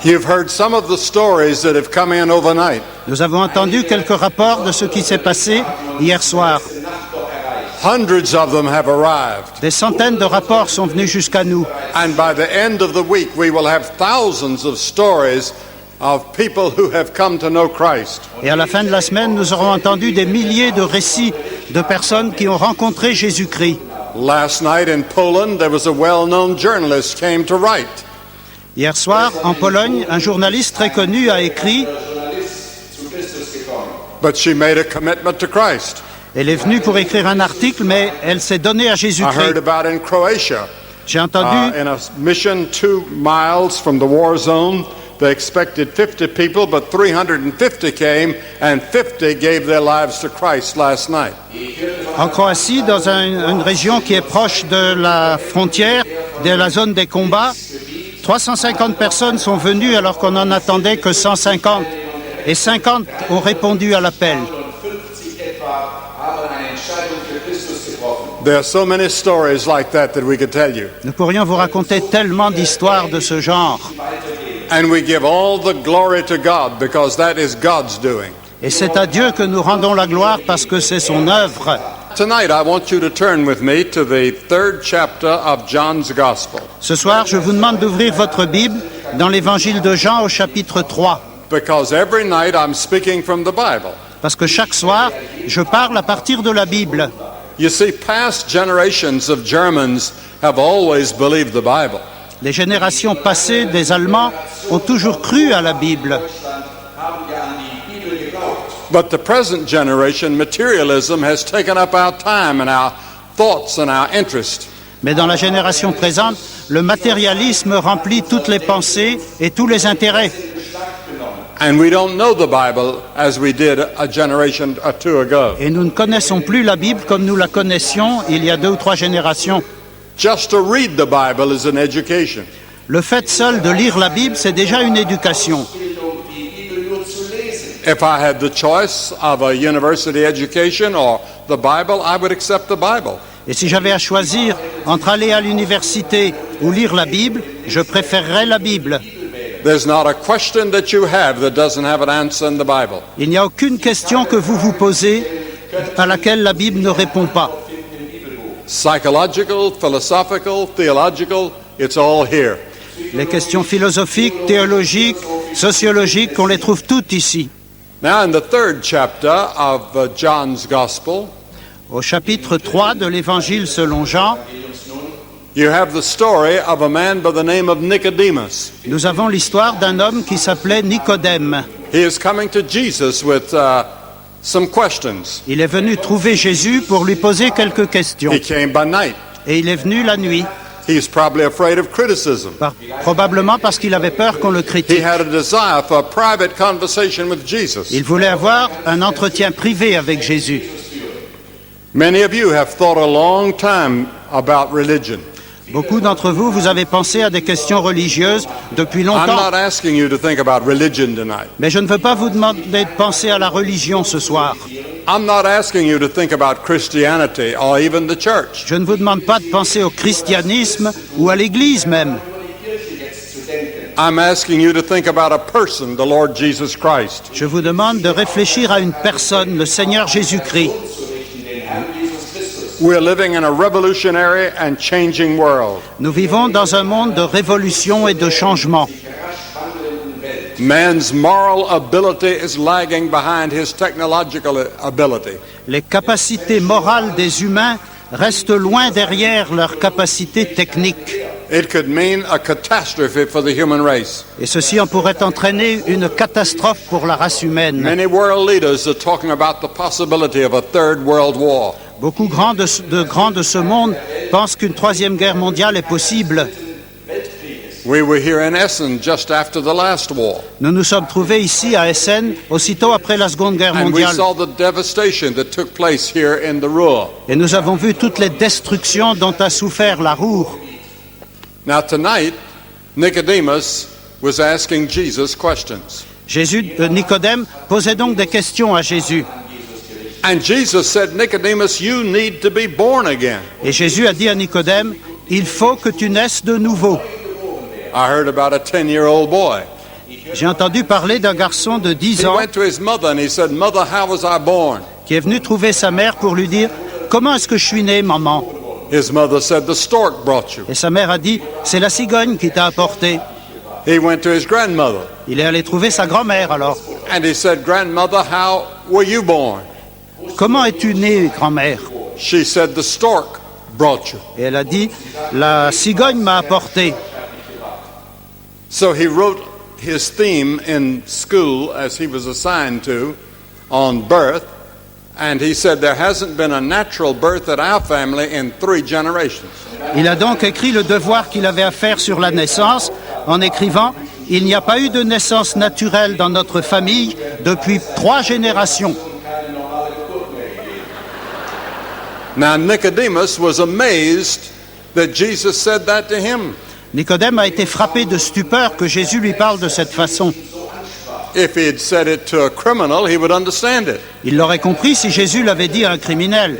You've heard some of the stories that have come in overnight. Nous avons entendu quelques rapports de ce qui s'est passé hier soir. Hundreds of them have arrived. Des centaines de rapports sont venus jusqu'à nous. And by the end of the week, we will have thousands of stories of people who have come to know Christ. Et à la fin de la semaine, nous aurons entendu des milliers de récits de personnes qui ont rencontré Jésus-Christ. Last night in Poland, there was a well-known journalist came to write. Hier soir, en Pologne, un journaliste très connu a écrit But she made a commitment to Christ. Elle est venue pour écrire un article, mais elle s'est donnée à I heard Jésus-Christ. about in Croatia. J'ai entendu In a mission 2 miles from the war zone, they expected 50 people, but 350 came, and 50 gave their lives to Christ last night. en Croatie, dans une région qui est proche de la frontière, de la zone des combats, 350 personnes sont venues alors qu'on n'en attendait que 150. Et 50 ont répondu à l'appel. There are so many stories like that we could tell you. Nous pourrions vous raconter tellement d'histoires de ce genre. And we give all the glory to God because that is God's doing. Et c'est à Dieu que nous rendons la gloire parce que c'est son œuvre. Tonight, I want you to turn with me to the 3rd chapter of John's Gospel. Ce soir, je vous demande d'ouvrir votre Bible dans l'évangile de Jean au chapitre 3. Because every night I'm speaking from the Bible. Parce que chaque soir, je parle à partir de la Bible. You see, past generations of Germans have always believed the Bible. Les générations passées des Allemands ont toujours cru à la Bible. But the present generation, materialism has taken up our time and our thoughts and our interest. Mais dans la génération présente, le matérialisme remplit toutes les pensées et tous les intérêts. And we don't know the Bible as we did a generation or two ago. Et nous ne connaissons plus la Bible comme nous la connaissions il y a 2 ou 3 générations. Just to read the Bible is an education. Le fait seul de lire la Bible, c'est déjà une éducation. If I had the choice of a university education or the Bible, I would accept the Bible. Et si j'avais à choisir entre aller à l'université ou lire la Bible, je préférerais la Bible. There's not a question that you have that doesn't have an answer in the Bible. Il n'y a aucune question que vous vous posez à laquelle la Bible ne répond pas. Psychological, philosophical, theological, it's all here. Les questions philosophiques, théologiques, sociologiques, on les trouve toutes ici. Now, in the 3rd chapter of John's Gospel, Au chapitre 3 de l'Évangile selon Jean, you have the story of a man by the name of Nicodemus. nous avons l'histoire d'un homme qui s'appelait Nicodème. He is coming to Jesus with some questions. Il est venu trouver Jésus pour lui poser quelques questions. He came by night. Et il est venu la nuit, He's probably afraid of criticism. probablement parce qu'il avait peur qu'on le He critique. had a desire for a private conversation with Jesus. Il voulait avoir un entretien privé avec Jésus. Many of you have thought a long time about religion. Beaucoup d'entre vous, vous avez pensé à des questions religieuses depuis I'm longtemps. not asking you to think about religion tonight. Mais je ne veux pas vous demander de penser à la religion ce soir. I'm not asking you to think about Christianity or even the church. Je ne vous demande pas de penser au christianisme ou à l'Église même. I'm asking you to think about a person, the Lord Jesus Christ. Je vous demande de réfléchir à une personne, le Seigneur Jésus-Christ. We're living in a revolutionary and changing world. Nous vivons dans un monde de révolution et de changement. Man's moral ability is lagging behind his technological ability. Les capacités morales des humains restent loin derrière leurs capacités techniques. It could mean a catastrophe for the human race. Et ceci en pourrait entraîner une catastrophe pour la race humaine. Many world leaders are talking about the possibility of a third world war. Beaucoup de grands de ce monde pensent qu'une 3e guerre mondiale est possible. We were here in Essen just after the last war. Nous nous sommes trouvés ici à Essen aussitôt après la Seconde Guerre And we mondiale. saw the devastation that took place here in the Ruhr. Et nous avons vu toutes les destructions dont a souffert la Ruhr. Now tonight, Nicodemus was asking Jesus questions. Nicodème posait donc des questions à Jésus. And Jesus said, Nicodemus, you need to be born again. Et Jésus a dit à Nicodème, il faut que tu naisses de nouveau. I heard about a 10-year-old boy. J'ai entendu parler d'un garçon de 10 He ans went to his mother and he said, "Mother, how was I born?" qui est venu trouver sa mère pour lui dire « Comment est-ce que je suis né, maman ?» His mother said, "The stork brought you." Et sa mère a dit « C'est la cigogne qui t'a apporté. He went to his grandmother » Il est allé trouver sa grand-mère alors. and he said, "Grandmother, how were you born?" « Comment es-tu né, grand-mère ?» She said, "The stork brought you." Et elle a dit « La cigogne m'a apporté. » So he wrote his theme in school as he was assigned to on birth, and he said, "There hasn't been a natural birth at our family in 3 generations." Il a donc écrit le devoir qu'il avait à faire sur la naissance en écrivant « Il n'y a pas eu de naissance naturelle dans notre famille depuis 3 générations. » Now Nicodemus was amazed that Jesus said that to him. Nicodème a été frappé de stupeur que Jésus lui parle de cette façon. If he had said it to a criminal, he would understand it. Il l'aurait compris si Jésus l'avait dit à un criminel.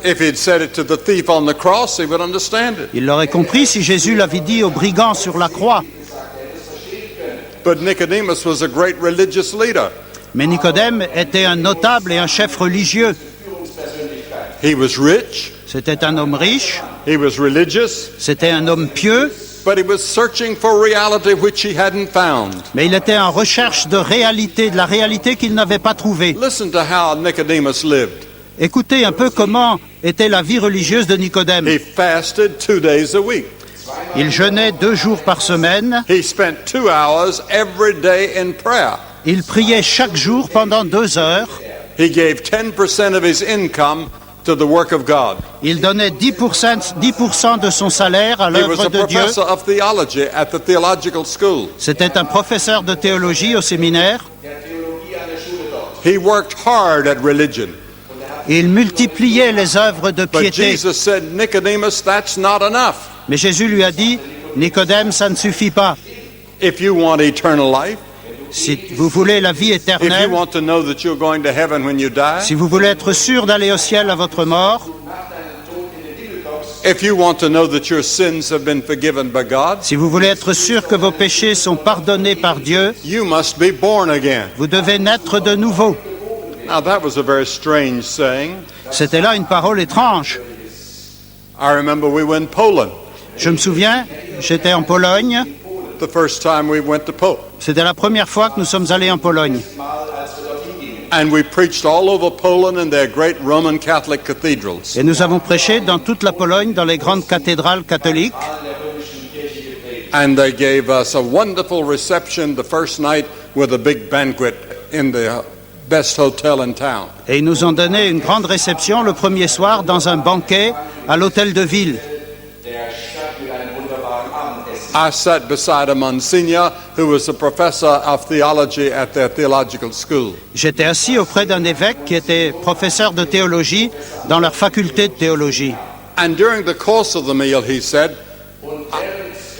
If he had said it to the thief on the cross, he would understand it. Il l'aurait compris si Jésus l'avait dit au brigand sur la croix. But Nicodemus was a great religious leader. Mais Nicodème était un notable et un chef religieux. He was rich, C'était un homme riche, he was religious, c'était un homme pieux, but he was searching for reality which he hadn't found. mais il était en recherche de réalité, de la réalité qu'il n'avait pas trouvée. Listen to how Nicodemus lived. Écoutez un peu comment était la vie religieuse de Nicodème. He fasted 2 days a week. Il jeûnait 2 jours par semaine, He spent 2 hours every day in prayer. il priait chaque jour pendant 2 heures, He gave 10% of his income to the work of God. il donnait 10% de son salaire à He was l'œuvre a de Dieu. professor of theology at the theological school. C'était un professeur de théologie au séminaire. He worked hard at religion. Il multipliait les œuvres de But piété. Jesus said, "Nicodemus, that's not enough. Mais Jésus lui a dit, Nicodème, ça ne suffit pas. If you want eternal life, Si vous voulez la vie if you éternelle, want to know that you're going to heaven when you die, si vous voulez être sûr d'aller au ciel à votre mort, if you want to know that your sins have been forgiven by God, si vous voulez être sûr que vos péchés sont pardonnés par Dieu, you must be born again." vous devez naître de nouveau. Now that was a very strange saying. C'était là une parole étrange. I remember we were in Poland Je me souviens, j'étais en Pologne. the first time we went to Poland. C'était la première fois que nous sommes allés en Pologne. And we preached all over Poland in their great Roman Catholic cathedrals. Et nous avons prêché dans toute la Pologne, dans les grandes cathédrales catholiques. And they gave us a wonderful reception the first night with a big banquet in the best hotel in town. Et ils nous ont donné une grande réception le premier soir dans un banquet à l'hôtel de ville. I sat beside a Monsignor who was a professor of theology at their theological school. J'étais assis auprès d'un évêque qui était professeur de théologie dans leur faculté de théologie. And during the course of the meal, he said,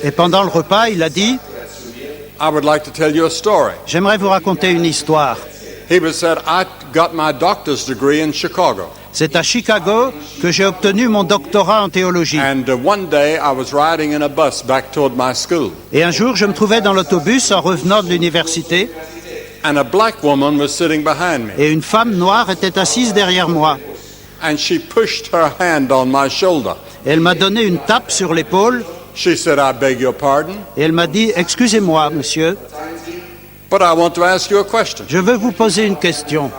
Et pendant le repas, il a dit "I would like to tell you a story." « J'aimerais vous raconter une histoire. He said, "I got my doctor's degree in Chicago. C'est à Chicago que j'ai obtenu mon doctorat en théologie. And one day I was riding in a bus back toward my school. Et un jour, je me trouvais dans l'autobus en revenant de l'université And a black woman was sitting behind me. et une femme noire était assise derrière moi. And she pushed her hand on my shoulder. Et elle m'a donné une tape sur l'épaule She said, "I beg your pardon, et elle m'a dit « Excusez-moi, monsieur, but I want to ask you a question. je veux vous poser une question.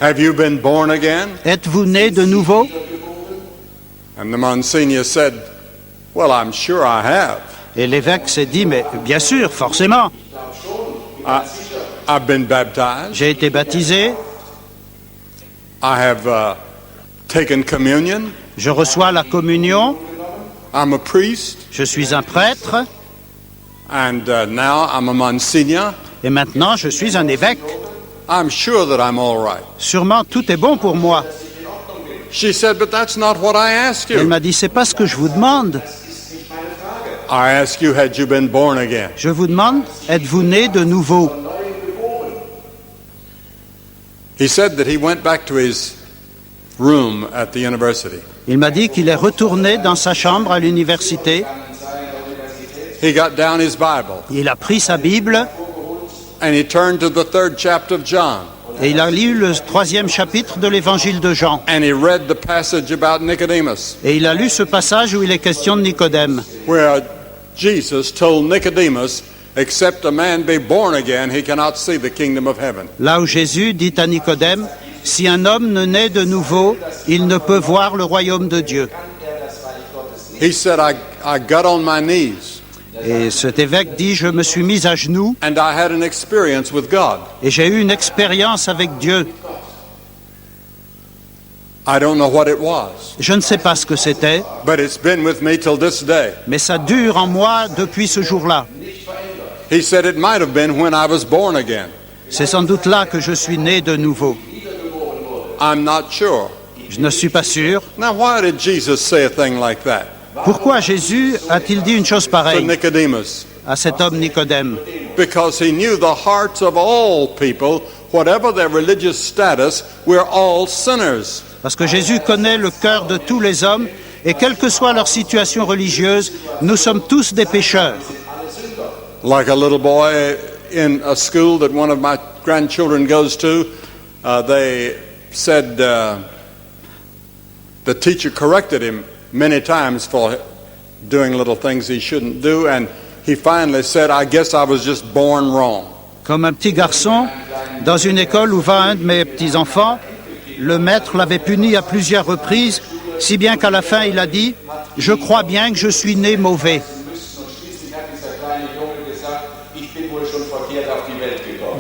Have you been born again?" Êtes-vous né de nouveau ?» And the Monsignor said, "Well, I'm sure I have. Et l'évêque s'est dit « Mais bien sûr, forcément, I've been baptized. j'ai été baptisé, I have taken communion. je reçois la communion, I'm a priest. je suis un prêtre, And now I'm a Monsignor. et maintenant je suis un évêque. I'm sure that I'm all right." Sûrement tout est bon pour moi. She said, "But that's not what I asked Elle you. m'a dit « C'est pas ce que je vous demande. I asked you, had you been born again?" Je vous demande, êtes-vous né de nouveau ?» He said that he went back to his room at the university. Il m'a dit qu'il est retourné dans sa chambre à l'université he got down his Bible Il a pris sa Bible and he turned to the 3rd chapter of John et il a lu le 3e chapitre de l'évangile de Jean. and he read the passage about Nicodemus, Et il a lu ce passage où il est question de Nicodème, where Jesus told Nicodemus, except a man be born again, he cannot see the kingdom of heaven. là où Jésus dit à Nicodème, « Si un homme ne naît de nouveau, il ne peut voir le royaume de Dieu. He said, I got on my knees » Et cet évêque dit, « Je me suis mis à genoux and I had an experience with God. et j'ai eu une expérience avec Dieu. I don't know what it was, Je ne sais pas ce que c'était, but it's been with me till this day. mais ça dure en moi depuis ce jour-là. He said it might have been when I was born again. C'est sans doute là que je suis né de nouveau. I'm not sure. Je ne suis pas sûr. Now, why did Jesus say a thing like that Pourquoi Jésus a-t-il dit une chose to pareille Nicodemus? à cet homme Nicodème? Because he knew the hearts of all people, whatever their religious status, we're all sinners. Parce que Jésus connaît le cœur de tous les hommes et quelle que soit leur situation religieuse, nous sommes tous des pécheurs. Like a little boy in a school that one of my grandchildren goes to, they said the teacher corrected him many times for doing little things he shouldn't do, and he finally said, I guess I was just born wrong. Comme un petit garçon, dans une école où va un de mes petits-enfants, le maître l'avait puni à plusieurs reprises, si bien qu'à la fin il a dit « Je crois bien que je suis né mauvais ».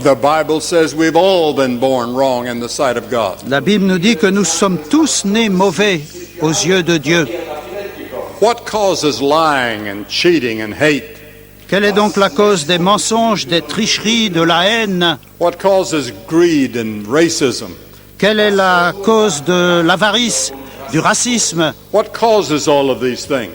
The Bible says we've all been born wrong in the sight of God. La Bible nous dit que nous sommes tous nés mauvais aux yeux de Dieu. What causes lying and cheating and hate? Quelle est donc la cause des mensonges, des tricheries, de la haine? What causes greed and racism? Quelle est la cause de l'avarice, du racisme? What causes all of these things?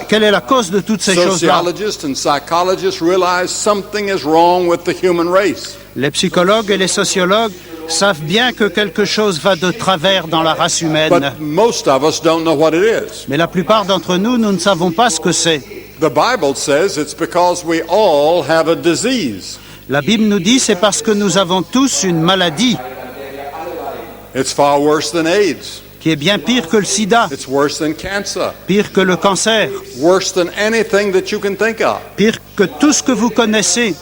Quelle est la cause de toutes ces choses-là? Sociologists and psychologists realize something is wrong with the human race. Les psychologues et les sociologues savent bien que quelque chose va de travers dans la race humaine. But most of us don't know what it is. Mais la plupart d'entre nous, nous ne savons pas ce que c'est. The Bible says it's because we all have a disease. La Bible nous dit c'est parce que nous avons tous une maladie It's far worse than AIDS. qui est bien pire que le sida, It's worse than cancer. pire que le cancer, Worse than anything that you can think of. pire que tout ce que vous connaissez.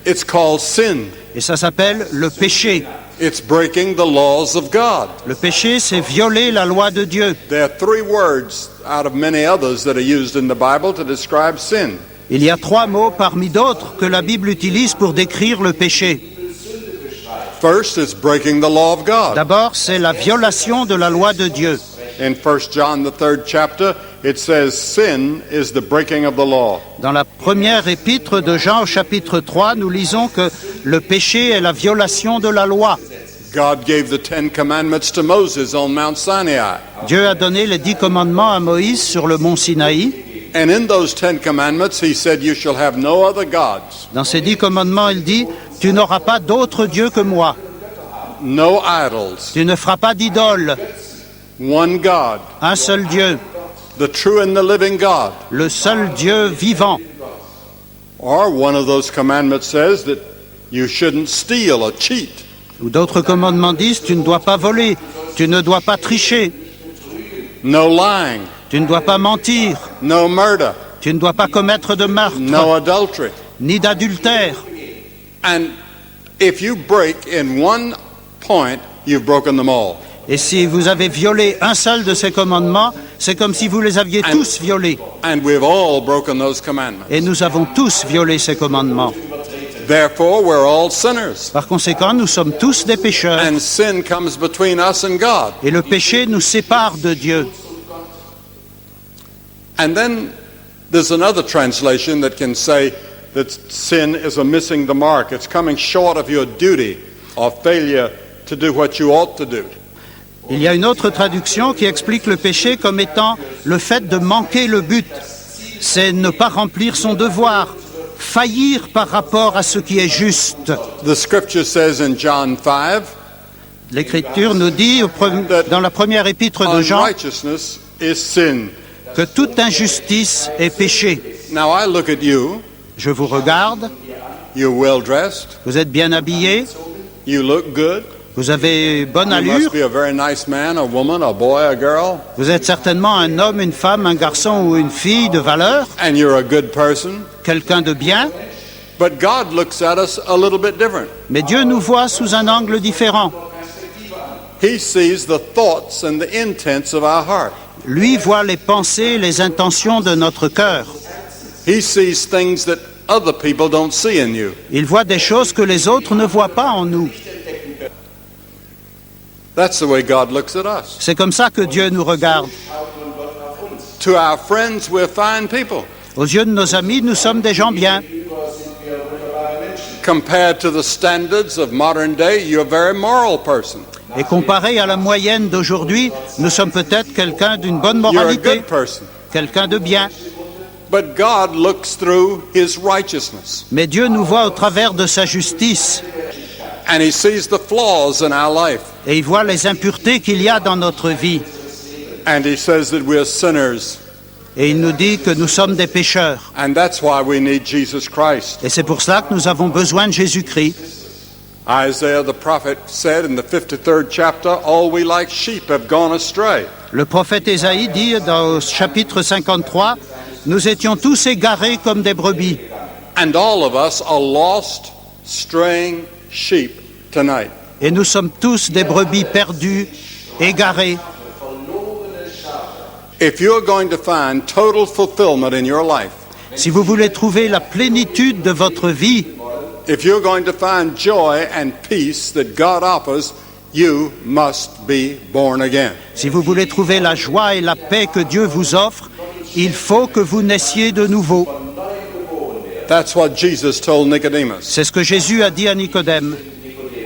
It's called sin. Et ça s'appelle le péché. It's breaking the laws of God. Le péché, c'est violer la loi de Dieu. There are 3 words out of many others that are used in the Bible to describe sin. Il y a 3 mots parmi d'autres que la Bible utilise pour décrire le péché. First, it's breaking the law of God. D'abord, c'est la violation de la loi de Dieu. In 1 John, the 3rd chapter, it says sin is the breaking of the law. Dans la première épître de Jean au chapitre 3, nous lisons que le péché est la violation de la loi. God gave the 10 commandments to Moses on Mount Sinai. Dieu a donné les 10 commandements à Moïse sur le mont Sinaï. And in those 10 commandments, he said, you shall have no other gods, Dans ces 10 commandements, il dit « Tu n'auras pas d'autre Dieu que moi. no idols, Tu ne feras pas d'idole. one God, Un seul Dieu, the true and the living God. le seul Dieu vivant. » Or one of those commandments says that you shouldn't steal or cheat. Ou d'autres commandements disent « Tu ne dois pas voler. Tu ne dois pas tricher. No lying, Tu ne dois pas mentir. no murder, Tu ne dois pas commettre de meurtre, no adultery. ni d'adultère. » And if you break in one point, you've broken them all. Et si vous avez violé un seul de ces commandements, c'est comme si vous les aviez tous violés. And we've all broken those commandments. Et nous avons tous violé ces commandements. Therefore, we're all sinners. Par conséquent, nous sommes tous des pécheurs. And sin comes between us and God. Et le péché nous sépare de Dieu. And then there's another translation that can say that sin is a missing the mark. It's coming short of your duty or failure to do what you ought to do. Il y a une autre traduction qui explique le péché comme étant le fait de manquer le but. C'est ne pas remplir son devoir, faillir par rapport à ce qui est juste. The scripture says in John 5, L'Écriture nous dit dans la première épître de Jean unrighteousness is sin. que toute injustice est péché. Now I look at you, Je vous regarde, you're well dressed, vous êtes bien habillé, you look good, vous avez bonne you allure, must be a very nice man, a woman, a boy, a girl, vous êtes certainement un homme, une femme, un garçon ou une fille de valeur, and you're a good person. quelqu'un de bien, But God looks at us a little bit different. mais Dieu nous voit sous un angle différent. He sees the thoughts and the intents of our heart. Lui voit les pensées, les intentions de notre cœur. He sees things that other people don't see in you. Il voit des choses que les autres ne voient pas en nous. That's the way God looks at us. C'est comme ça que Dieu nous regarde. To our friends, we're fine people. Aux yeux de nos amis, nous sommes des gens bien. Compared to the standards of modern day, you're a very moral person. Et comparé à la moyenne d'aujourd'hui, nous sommes peut-être quelqu'un d'une bonne You're a moralité, good person. quelqu'un de bien. But God looks through His righteousness, Mais Dieu nous voit au travers de sa justice and He sees the flaws in our life, et il voit les impuretés qu'il y a dans notre vie. and He says that we're sinners, Et il nous dit que nous sommes des pécheurs. and that's why we need Jesus Christ. Et c'est pour cela que nous avons besoin de Jésus-Christ. Isaiah the prophet said in the 53rd chapter, all we like sheep have gone astray. Le prophète Ésaïe dit dans le chapitre 53, « Nous étions tous égarés comme des brebis. And all of us are lost, straying sheep tonight. Et nous sommes tous des brebis perdues, égarées. If you're going to find total fulfillment in your life, Si vous voulez trouver la plénitude de votre vie, if you're going to find joy and peace that God offers, you must be born again. si vous voulez trouver la joie et la paix que Dieu vous offre, il faut que vous naissiez de nouveau. That's what Jesus told Nicodemus. C'est ce que Jésus a dit à Nicodème.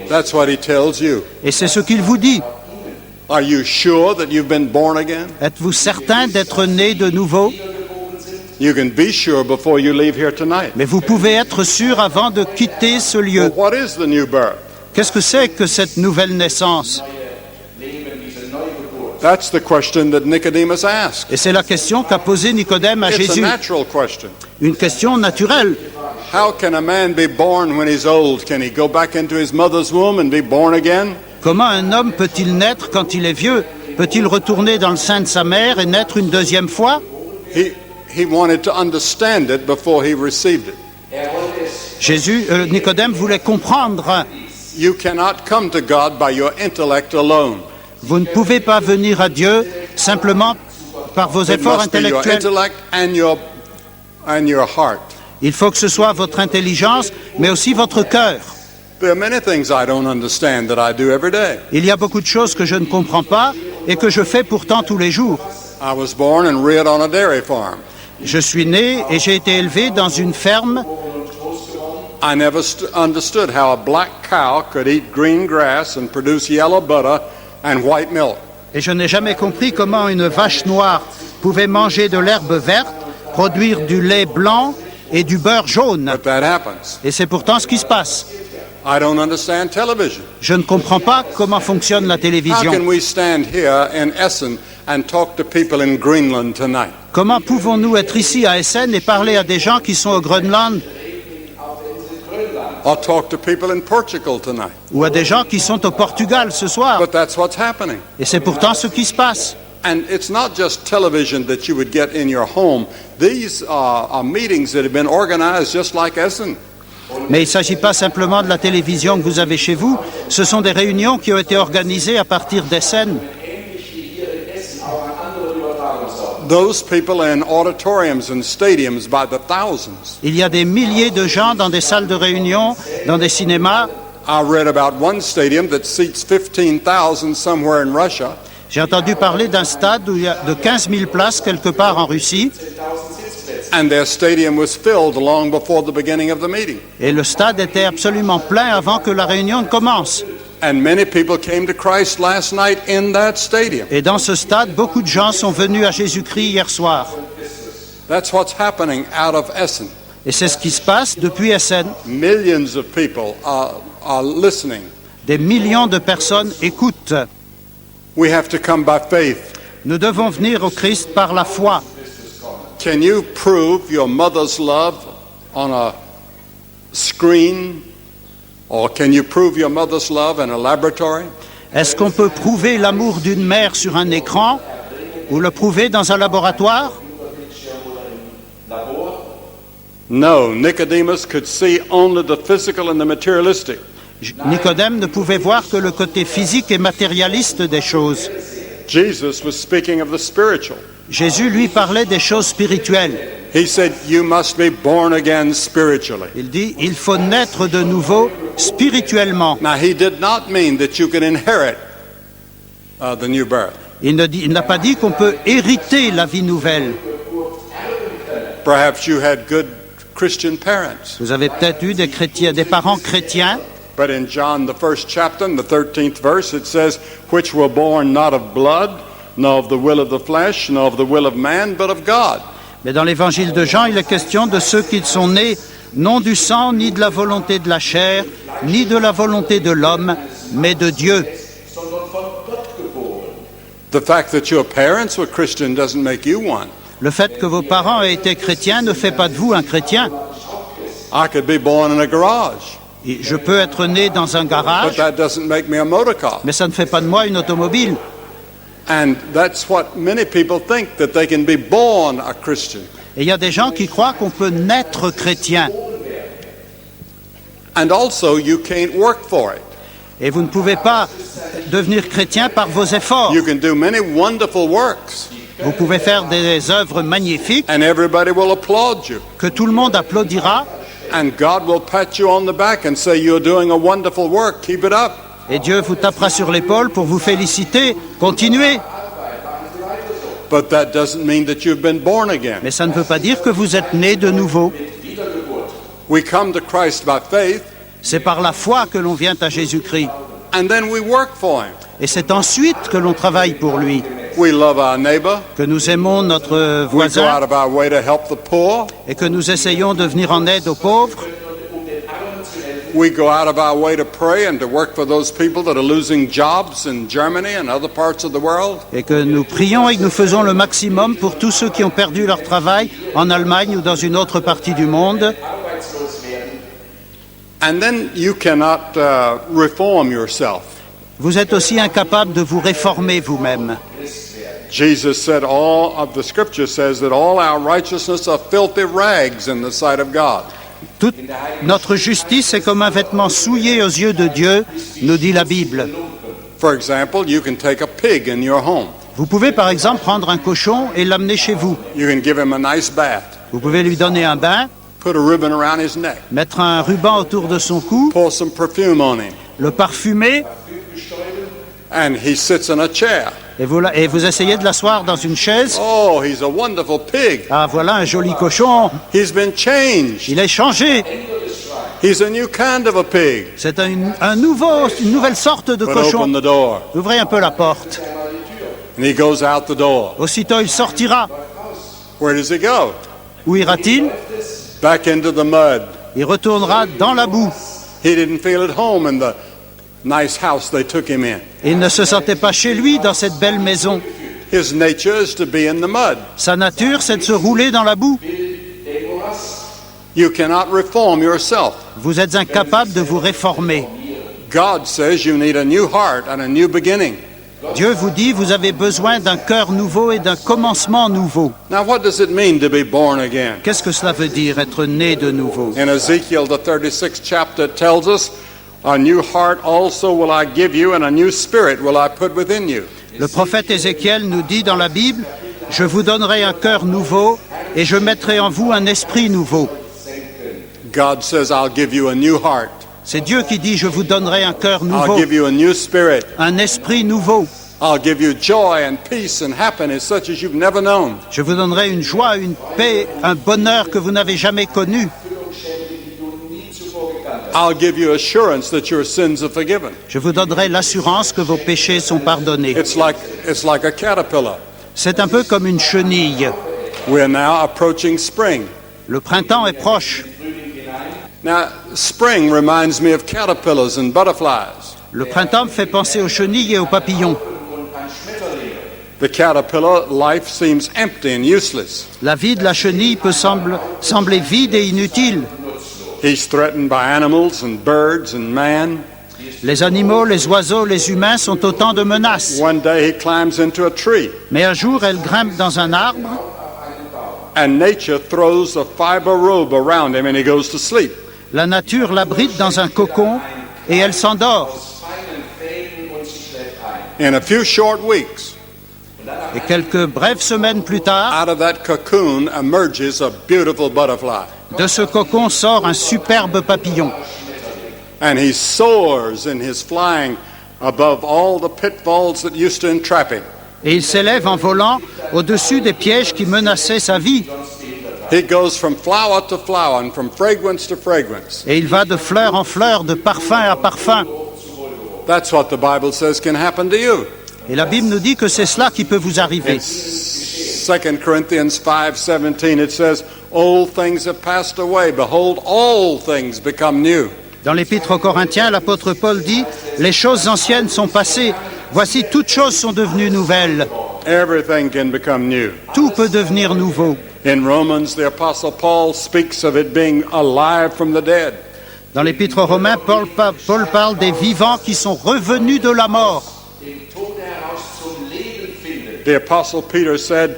That's what He tells you. Et c'est ce qu'il vous dit. Are you sure that you've been born again? Êtes-vous certain d'être né de nouveau? You can be sure before you leave here tonight. Mais vous pouvez être sûr avant de quitter ce Well, lieu. what is the new birth? Qu'est-ce que c'est que cette nouvelle naissance? That's the question that Nicodemus asked. Et c'est la question qu'a posée Nicodème à It's a Jésus. natural question. Une question naturelle. How can a man be born when he's old? Can he go back into his mother's womb and be born again? Comment un homme peut-il naître quand il est vieux? Peut-il retourner dans le sein de sa mère et naître une deuxième fois? He wanted to understand it before he received it. Nicodème voulait comprendre. You cannot come to God by your intellect alone. Vous ne pouvez pas venir à Dieu simplement par vos It efforts must be your intellectuels. intellect and your heart. Il faut que ce soit votre intelligence, mais aussi votre cœur. There are many things I don't understand that I do every day. Il y a beaucoup de choses que je ne comprends pas et que je fais pourtant tous les jours. I was born and reared on a dairy farm. Je suis né et j'ai été élevé dans une ferme. I never understood how a black cow could eat green grass and produce yellow butter and white milk. Et je n'ai jamais compris comment une vache noire pouvait manger de l'herbe verte, produire du lait blanc et du beurre jaune. But that happens. Et c'est pourtant ce qui se passe. I don't understand television. Je ne comprends pas comment fonctionne la How télévision. can we stand here in Essen and talk to people in Greenland tonight? Comment pouvons-nous être ici à Essen et parler à des gens qui sont au Groenland Or talk to people in Portugal tonight? ou à des gens qui sont au Portugal ce soir? But that's what's happening. Et c'est pourtant ce qui se passe. And it's not just television that you would get in your home. These are meetings that have been organized just like Essen. Mais il ne s'agit pas simplement de la télévision que vous avez chez vous, ce sont des réunions qui ont été organisées à partir d'Essen. Those people are in auditoriums and stadiums by the thousands. Il y a des milliers de gens dans des salles de réunion, dans des cinémas. I read about one stadium that seats 15,000 somewhere in Russia. J'ai entendu parler d'un stade où il y a de 15 000 places quelque part en Russie. And their stadium was filled long before the beginning of the meeting. Et le stade était absolument plein avant que la réunion ne commence. And many people came to Christ last night in that stadium. Et dans ce stade, beaucoup de gens sont venus à Jésus-Christ hier soir. That's what's happening out of Essen. Et c'est ce qui se passe depuis Essen. Millions of people are listening. Des millions de personnes écoutent. We have to come by faith. Nous devons venir au Christ par la foi. can you prove your mother's love on a screen? Or can you prove your mother's love in a laboratory? Est-ce qu'on peut prouver l'amour d'une mère sur un écran ou le prouver dans un laboratoire? No, Nicodemus could see only the physical and the materialistic. Nicodème ne pouvait voir que le côté physique et matérialiste des choses. Jesus was speaking of the spiritual. Jésus lui parlait des choses spirituelles. He said, you must be born again spiritually. Il dit, il faut naître de nouveau spirituellement. Now, he did not mean that you can inherit the new birth. Il n'a pas dit qu'on peut hériter la vie nouvelle. Perhaps you had good Christian parents. Vous avez peut-être eu des parents chrétiens, But in John, the 1st chapter, in the 13th verse, it says, which were born not of blood, nor of the will of the flesh, nor of the will of man, but of God. mais dans l'évangile de Jean, il est question de ceux qui sont nés non du sang, ni de la volonté de la chair, ni de la volonté de l'homme, mais de Dieu. The fact that your parents were Christian doesn't make you one. Le fait que vos parents aient été chrétiens ne fait pas de vous un chrétien. I could be born in a garage, Et je peux être né dans un but garage, that doesn't make me a motor car. mais ça ne fait pas de moi une automobile. And that's what many people think, that they can be born a Christian. Et il y a des gens qui croient qu'on peut naître chrétien. And also, you can't work for it. Et vous ne pouvez pas devenir chrétien par vos efforts. You can do many wonderful works, Vous pouvez faire des œuvres magnifiques and everybody will applaud you. que tout le monde applaudira, And God will pat you on the back and say, you're doing a wonderful work, keep it up. et Dieu vous tapera sur l'épaule pour vous féliciter. Continuez. But that doesn't mean that you've been born again. Mais ça ne veut pas dire que vous êtes né de nouveau. We come to Christ by faith, C'est par la foi que l'on vient à Jésus-Christ. and then we work for Him. Et c'est ensuite que l'on travaille pour lui, We love our neighbor. que nous aimons notre We go voisin out of our way to help the poor. et que nous essayons de venir en aide aux pauvres. We go out of our way to pray and to work for those people that are losing jobs in Germany and other parts of the world. Et que nous prions et que nous faisons le maximum pour tous ceux qui ont perdu leur travail en Allemagne ou dans une autre partie du monde. And then you cannot reform yourself. Vous êtes aussi incapable de vous réformer vous-même. Jesus said, all of the scripture says that all our righteousness are filthy rags in the sight of God. Toute notre justice est comme un vêtement souillé aux yeux de Dieu, nous dit la Bible. For example, you can take a pig in your home. Vous pouvez par exemple prendre un cochon et l'amener chez vous. You can give him a nice bath, Vous pouvez lui donner un bain, put a ribbon around his neck, mettre un ruban autour de son cou, pour some perfume on him, le parfumer and he sits in a chair. et vous essayez de l'asseoir dans une chaise. Oh, he's a wonderful pig. Ah, voilà un joli cochon. He's been changed. Il est changé. He's a new kind of a pig. C'est une nouvelle sorte de But cochon. open the door, Ouvrez un peu la porte. and he goes out the door. Aussitôt, il sortira. Where does he go? Où ira-t-il? Back into the mud. Il retournera dans la boue. He didn't feel at home in the nice house they took him in. Il ne se sentait pas chez lui dans cette belle maison. His nature is to be in the mud. Sa nature, c'est de se rouler dans la boue. You cannot reform yourself. Vous êtes incapable de vous réformer. God says you need a new heart and a new beginning. Dieu vous dit, vous avez besoin d'un cœur nouveau et d'un commencement nouveau. Now, what does it mean to be born again? Qu'est-ce que cela veut dire, être né de nouveau? In Ezekiel, the 36th chapter, it tells us, a new heart also will I give you, and a new spirit will I put within you. Le prophète Ézéchiel nous dit dans la Bible, « Je vous donnerai un cœur nouveau et je mettrai en vous un esprit nouveau. God says, I'll give you a new heart. » C'est Dieu qui dit, « Je vous donnerai un cœur I'll nouveau, give you a new spirit. un esprit nouveau. I'll give you joy and peace and happiness such as you've never known. Je vous donnerai une joie, une paix, un bonheur que vous n'avez jamais connu. I'll give you assurance that your sins are forgiven. Je vous donnerai l'assurance que vos péchés sont pardonnés. » It's like a caterpillar. C'est un peu comme une chenille. We're now approaching spring. Le printemps est proche. Now, spring reminds me of caterpillars and butterflies. Le printemps me fait penser aux chenilles et aux papillons. The caterpillar life seems empty and useless. La vie de la chenille peut sembler vide et inutile. He's threatened by animals and birds and man. Les animaux, les oiseaux, les humains sont autant de menaces. One day he climbs into a tree, Mais un jour, elle grimpe dans un arbre and nature throws a fiber robe around him and he goes to sleep. La nature l'abrite dans un cocon et elle s'endort. In a few short weeks, Et quelques brèves semaines plus tard, out of that cocoon emerges a beautiful butterfly. de ce cocon sort un superbe papillon. And he soars in his flying above all the pitfalls that used to entrap him. Et il s'élève en volant au-dessus des pièges qui menaçaient sa vie. He goes from flower to flower and from fragrance to fragrance. Et il va de fleur en fleur, de parfum à parfum. That's what the Bible says can happen to you. Et la Bible nous dit que c'est cela qui peut vous arriver. In 2 Corinthians 5:17 it says, "Old things have passed away, behold, all things become new." Dans l'Épître aux Corinthiens, l'apôtre Paul dit « Les choses anciennes sont passées, voici toutes choses sont devenues nouvelles. Everything can become new. Tout peut devenir nouveau. » In Romans, the Apostle Paul speaks of it being alive from the dead. Dans l'Épître aux Romains, Paul parle des vivants qui sont revenus de la mort. The Apostle Peter said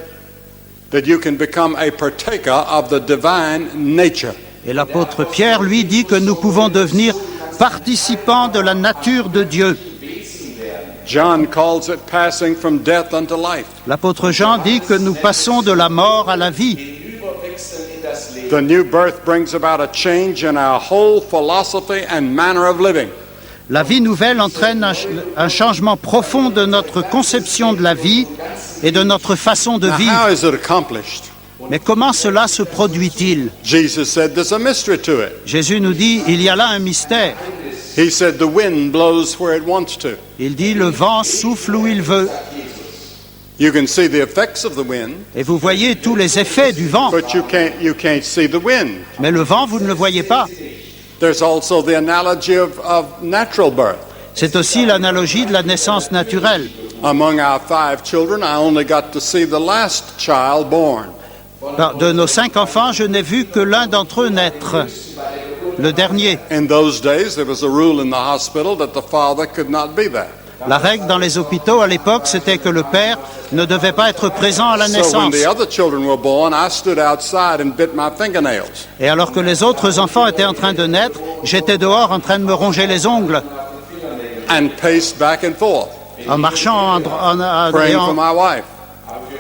that you can become a partaker of the divine nature. Et l'apôtre Pierre, lui, dit que nous pouvons devenir participants de la nature de Dieu. John calls it passing from death unto life. L'apôtre Jean dit que nous passons de la mort à la vie. The new birth brings about a change in our whole philosophy and manner of living. La vie nouvelle entraîne un changement profond de notre conception de la vie et de notre façon de Now, vivre. how is it accomplished? Mais comment cela se produit-il? Jesus said there's a mystery to it. Jésus nous dit, il y a là un mystère. He said the wind blows where it wants to. Il dit, le vent souffle où il veut. You can see the effects of the wind, Et vous voyez tous les effets du vent. but you can't see the wind. Mais le vent, vous ne le voyez pas. There's also the analogy of natural birth. C'est aussi l'analogie de la naissance naturelle. Among our 5 children, I only got to see the last child born. De nos 5 enfants, je n'ai vu que l'un d'entre eux naître, le dernier. In those days, there was a rule in the hospital that the father could not be there. La règle dans les hôpitaux à l'époque, c'était que le père ne devait pas être présent à la So when naissance. the other children were born, I stood outside and bit my fingernails. Et alors que les autres enfants étaient en train de naître, j'étais dehors en train de me ronger les ongles, And paced back and forth, en marchant, praying for my wife,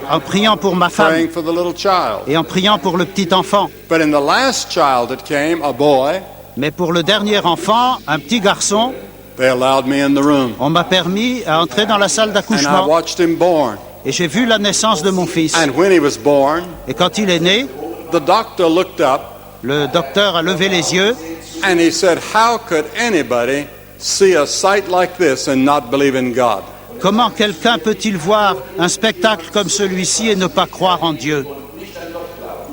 en priant pour ma femme praying for the little child. et en priant pour le petit enfant. But in the last child that came, a boy, Mais pour le dernier enfant, un petit garçon, they allowed me in the room. on m'a permis à entrer dans la salle And I d'accouchement. watched him born. Et j'ai vu la naissance de mon fils. And when he was born, Et quand il est né, the doctor looked up le docteur a levé les yeux and he said, "How could anybody see a sight like this and not believe in God?" Comment quelqu'un peut-il voir un spectacle comme celui-ci et ne pas croire en Dieu?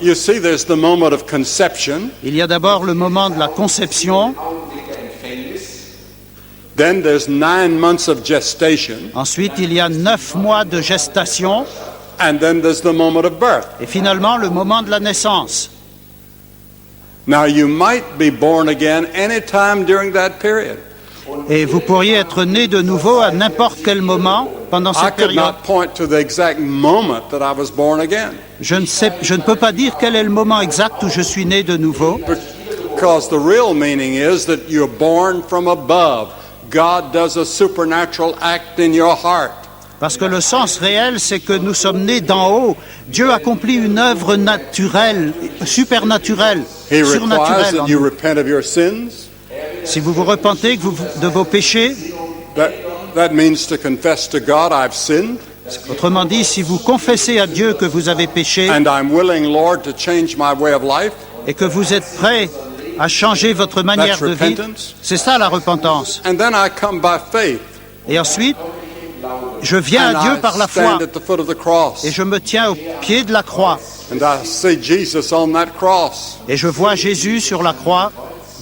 You see, there's the moment of conception, Il y a d'abord le moment de la conception, then there's 9 months of gestation, ensuite il y a 9 mois de gestation, and then there's the moment of birth. et finalement le moment de la naissance. Now, you might be born again anytime during that period. Et vous pourriez être né de nouveau à n'importe quel moment pendant I cette could période. not point to the exact moment that I was born again, Je ne peux pas dire quel est le moment exact où je suis né de nouveau, because the real meaning is that you're born from above. God does a supernatural act in your heart. parce que le sens réel, c'est que nous sommes nés d'en haut. Dieu accomplit une œuvre naturelle, supernaturelle, He requires surnaturelle. en that you nous. repent of your sins. Si vous vous repentez de vos péchés, That means to confess to God, I've sinned, autrement dit, si vous confessez à Dieu que vous avez péché and I'm willing, Lord, to change my way of life. et que vous êtes prêt à changer votre manière That's de vivre, repentance. c'est ça la repentance. And then I come by faith, Et ensuite, je viens and à Dieu I par la foi stand at the foot of the cross, et je me tiens au pied de la croix and I see Jesus on that cross, et je vois Jésus sur la croix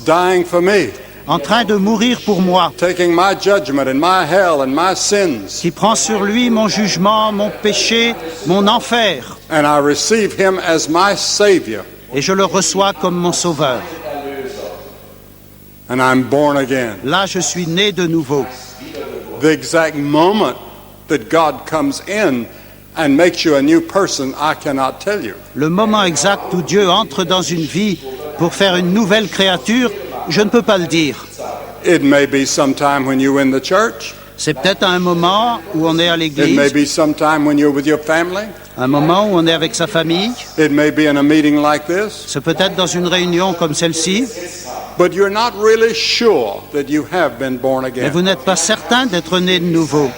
dying for me. en train de mourir pour moi, taking my judgment and my hell and my sins, qui prend sur lui mon jugement, mon péché, mon enfer, and I receive him as my Savior, et je le reçois comme mon sauveur. and I'm born again. Là, je suis né de nouveau. The exact moment that God comes in and makes you a new person, I cannot tell you. Le moment exact où Dieu entre dans une vie pour faire une nouvelle créature, je ne peux pas le dire. It may be sometime when you're in the church. C'est peut-être à un moment où on est à It may l'église, be sometime when you're with your family. un moment où on est avec sa famille, It may be in a meeting like this. c'est peut-être dans une réunion comme celle-ci, But you're not really sure that you have been born mais again. vous n'êtes pas certain d'être né de nouveau.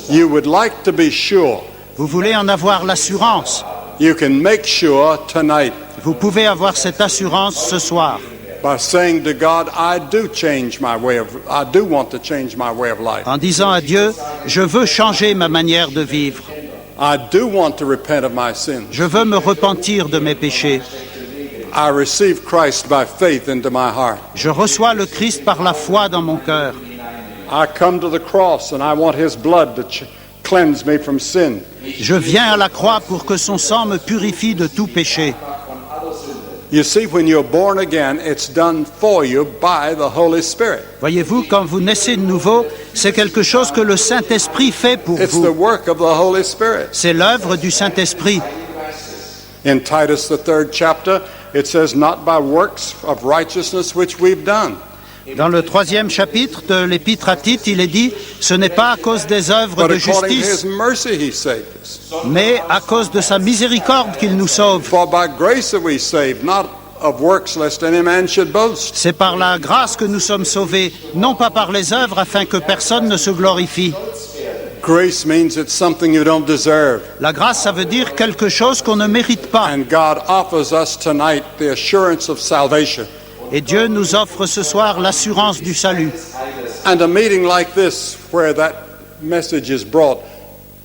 You would like to be sure. Vous voulez en avoir l'assurance. You can make sure tonight Vous pouvez avoir cette assurance ce soir by saying to God, I do want to change my way of life. en disant à Dieu, je veux changer ma manière de vivre. I do want to repent of my sins. Je veux me repentir de mes péchés. I receive Christ by faith into my heart. Je reçois le Christ par la foi dans mon cœur. I come to the cross and I want his blood to cleanse me from sin. Je viens à la croix pour que son sang me purifie de tout péché. You see, when you're born again, it's done for you by the Holy Spirit. Voyez-vous, quand vous naissez de nouveau, c'est quelque chose que le Saint-Esprit fait pour It's the vous. work of the Holy Spirit. C'est l'œuvre du Saint-Esprit. In Titus, the 3rd chapter, it says, not by works of righteousness which we've done. Dans le 3e chapitre de l'Épître à Tite, il est dit, ce n'est pas à cause des œuvres But de according to justice, his mercy, he saved us. mais à cause de sa miséricorde qu'il nous sauve. For by grace are we saved, not of works, lest any man should boast. C'est par la grâce que nous sommes sauvés, non pas par les œuvres, afin que personne ne se glorifie. Grace means it's something you don't deserve. La grâce, ça veut dire quelque chose qu'on ne mérite pas. And God offers us tonight the assurance of salvation. Et Dieu nous offre ce soir l'assurance du salut. And a meeting like this, where that message is brought,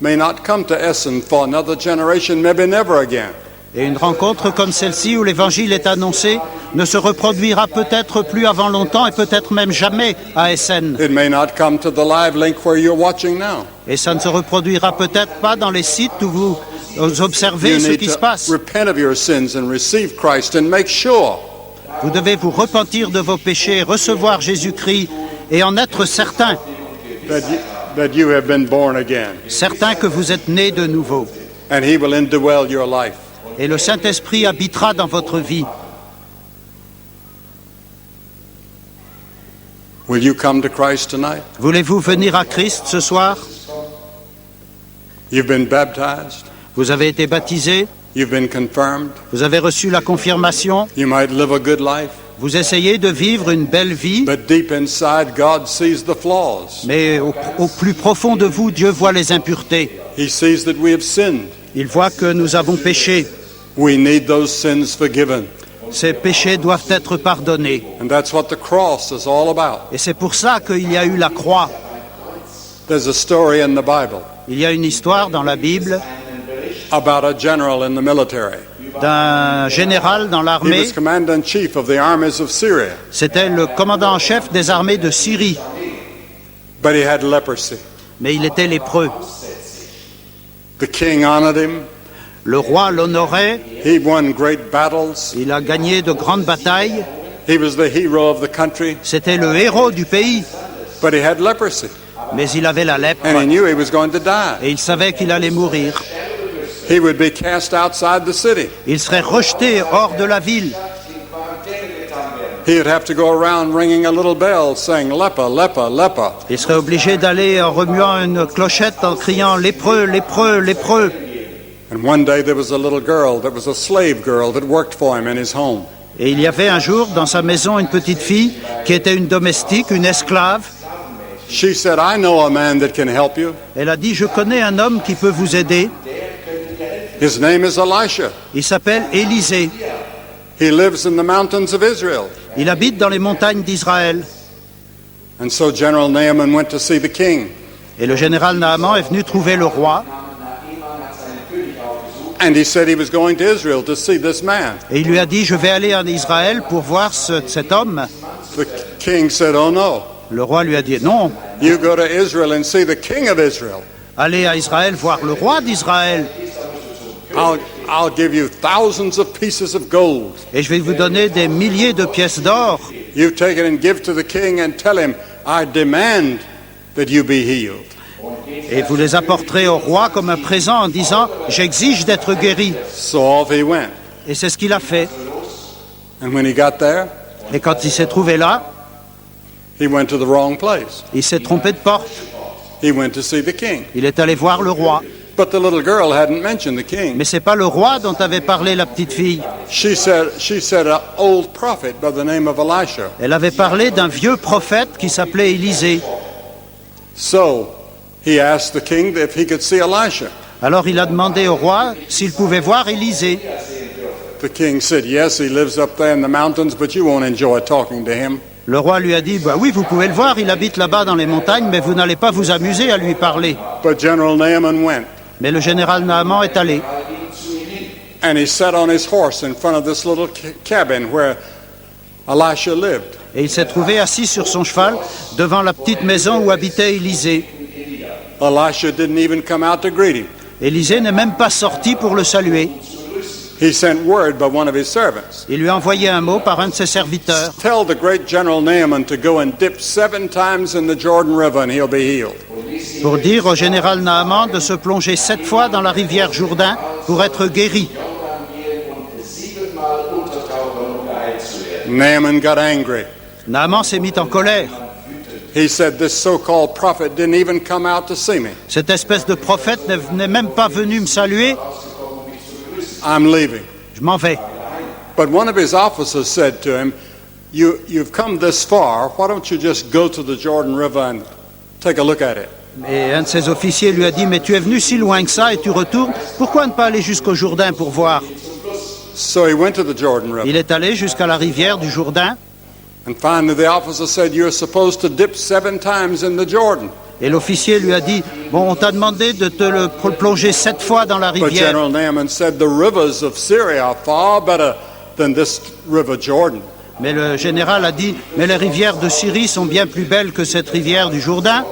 may not come to Essen for another generation, maybe never again. Et une rencontre comme celle-ci où l'évangile est annoncé ne se reproduira peut-être plus avant longtemps et peut-être même jamais à Essen. It may not come to the live link where you're watching now. Et ça ne se reproduira peut-être pas dans les sites où vous observez You ce need qui se to passe. repent of your sins and receive Christ and make sure Vous devez vous repentir de vos péchés, recevoir Jésus-Christ et en être certain, that you have been born again. certain que vous êtes né de nouveau. And he will indwell your life. Et le Saint-Esprit habitera dans votre vie. Will you come to Christ tonight? Voulez-vous venir à Christ ce soir? You've been baptized. Vous avez été baptisé, You've been confirmed. vous avez reçu la confirmation, You might live a good life. vous essayez de vivre une belle vie, But deep inside, God sees the flaws. mais au plus profond de vous, Dieu voit les impuretés. He sees that we have sinned. Il voit que nous avons péché. We need those sins forgiven. Ces péchés doivent être pardonnés. And that's what the cross is all about. Et c'est pour ça qu'il y a eu la croix. There's a story in the Bible Il y a une histoire dans la Bible about a general in the military. d'un général dans He l'armée. was commander-in-chief of the armies of Syria, C'était le commandant en chef des armées de Syrie, but he had leprosy. mais il était lépreux. The king honored him. Le roi l'honorait, He won great battles. il a gagné de grandes batailles. He was the hero of the country, C'était le héros du pays, but he had leprosy. mais il avait la lèpre And he knew he was going to die. et il savait qu'il allait mourir. He would be cast outside the city. Il serait rejeté hors de la ville. He'd have to go around ringing a little bell saying, leper, leper, leper. Il serait obligé d'aller en remuant une clochette en criant lépreux, lépreux, lépreux. And one day there was a little girl that was a slave girl that worked for him in his home. Et il y avait un jour dans sa maison une petite fille qui était une domestique, une esclave. She said, I know a man that can help you. Elle a dit, je connais un homme qui peut vous aider. His name is Elisha. Il s'appelle Élisée. He lives in the mountains of Israel. Il habite dans les montagnes d'Israël. And so General Naaman went to see the king. Et le général Naaman est venu trouver le roi. And he said he was going to Israel to see this man. Et il lui a dit, je vais aller en Israël pour voir cet homme. The king said, "Oh no, Le roi lui a dit, non, you go to Israel and see the king of Israel. allez à Israël voir le roi d'Israël, I'll give you thousands of pieces of gold. et je vais vous donner des milliers de pièces d'or. You take it and give to the king and tell him, I demand that you be healed." Et vous les apporterez au roi comme un présent en disant, j'exige d'être guéri. So off he went. Et c'est ce qu'il a fait. And when he got there, Et quand il s'est trouvé là, he went to the wrong place. il s'est trompé de porte. He went to see the king. Il est allé voir le roi. But the little girl hadn't mentioned the king. Mais c'est pas le roi dont avait parlé la petite fille. She said an old prophet by the name of Elisha. Elle avait parlé d'un vieux prophète qui s'appelait Élisée. So he asked the king if he could see Elisha. Alors il a demandé au roi s'il pouvait voir Élisée. The king said, "Yes, he lives up there in the mountains, but you won't enjoy talking to him." Le roi lui a dit, bah oui, vous pouvez le voir, il habite là-bas dans les montagnes, mais vous n'allez pas vous amuser à lui parler. But General Naaman went, Mais le général Naaman est allé. and he sat on his horse in front of this little cabin where Elisha lived. Et il s'est trouvé assis sur son cheval devant la petite maison où habitait Élisée. Elisha didn't even come out to greet him. Élisée n'est même pas sorti pour le saluer. He sent word by one of his servants. Il lui a envoyé un mot par un de ses serviteurs. Tell the great General Naaman to go and dip 7 times in the Jordan River and he'll be healed. Pour dire au général Naaman de se plonger 7 fois dans la rivière Jourdain pour être guéri. Naaman got angry. Naaman s'est mis en colère. He said, "This so-called prophet didn't even come out to see me. Cette espèce de prophète n'est même pas venu me saluer. I'm leaving." Je m'en vais. But one of his officers said to him, You've come this far, why don't you just go to the Jordan River and take a look at it? Et un de ses officiers lui a dit, mais tu es venu si loin que ça et tu retournes, pourquoi ne pas aller jusqu'au Jourdain pour voir? So he went to the Jordan River. Il est allé jusqu'à la rivière du Jourdain. And finally the officer said, "You're supposed to dip 7 times in the Jordan." Et l'officier lui a dit, bon, on t'a demandé de te plonger 7 fois dans la But rivière. General Naaman said, "The rivers of Syria are far better than this river Jordan." Mais le général a dit, mais les rivières de Syrie sont bien plus belles que cette rivière du Jourdain.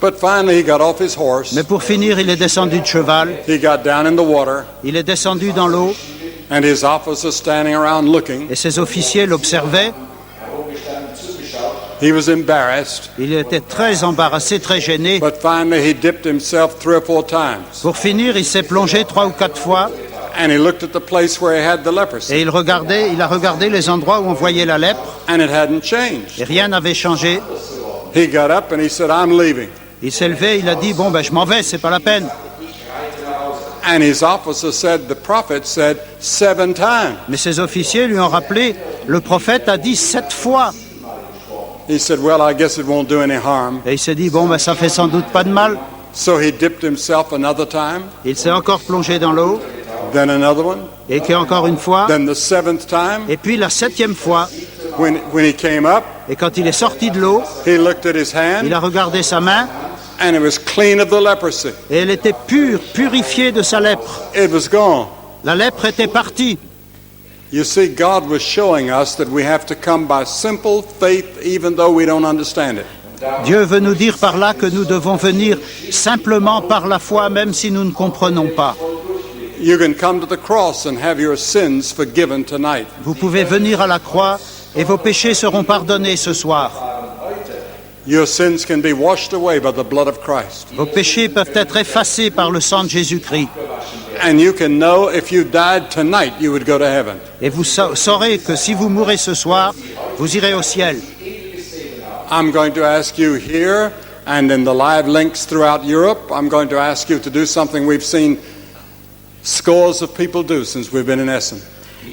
But finally he got off his horse. Mais pour finir, il est descendu de cheval. He got down in the water, Il est descendu dans l'eau and his officers standing around looking. et ses officiers l'observaient. He was embarrassed, Il était très embarrassé, très gêné. but finally he dipped himself 3 or 4 times. Pour finir, il s'est plongé 3 ou 4 fois And he looked at the place where he had the leprosy, et il a regardé les endroits où on voyait la lèpre and it hadn't changed. et rien n'avait changé. He got up and he said, "I'm leaving." Il s'est levé, il a dit, bon, ben je m'en vais, c'est pas la peine. And his officer said, the prophet said 7 times. Mais ses officiers lui ont rappelé, le prophète a dit 7 fois. He said, "Well, I guess it won't do any harm." Et il s'est dit, bon, ben ça fait sans doute pas de mal. So he dipped himself another time, Il s'est encore plongé dans l'eau, then another one, et encore une fois, then the 7th time. et puis la 7e fois. When he came up, Et quand il est sorti de l'eau, he looked at his il hand, a regardé sa main, and it was clean of the leprosy. et elle était pure, purifiée de sa lèpre. It was gone. La lèpre était partie. You see, God was showing us that we have to come by simple faith even though we don't understand it. Dieu veut nous dire par là que nous devons venir simplement par la foi, même si nous ne comprenons pas. You can come to the cross and have your sins forgiven tonight. Vous pouvez venir à la croix et vos péchés seront pardonnés ce soir. Your sins can be washed away by the blood of Christ. Vos péchés peuvent être effacés par le sang de Jésus-Christ. And you can know if you died tonight, you would go to heaven. Et vous saurez que si vous mourrez ce soir, vous irez au ciel. I'm going to ask you here and in the live links throughout Europe, I'm going to ask you to do something we've seen scores of people do since we've been in Essen.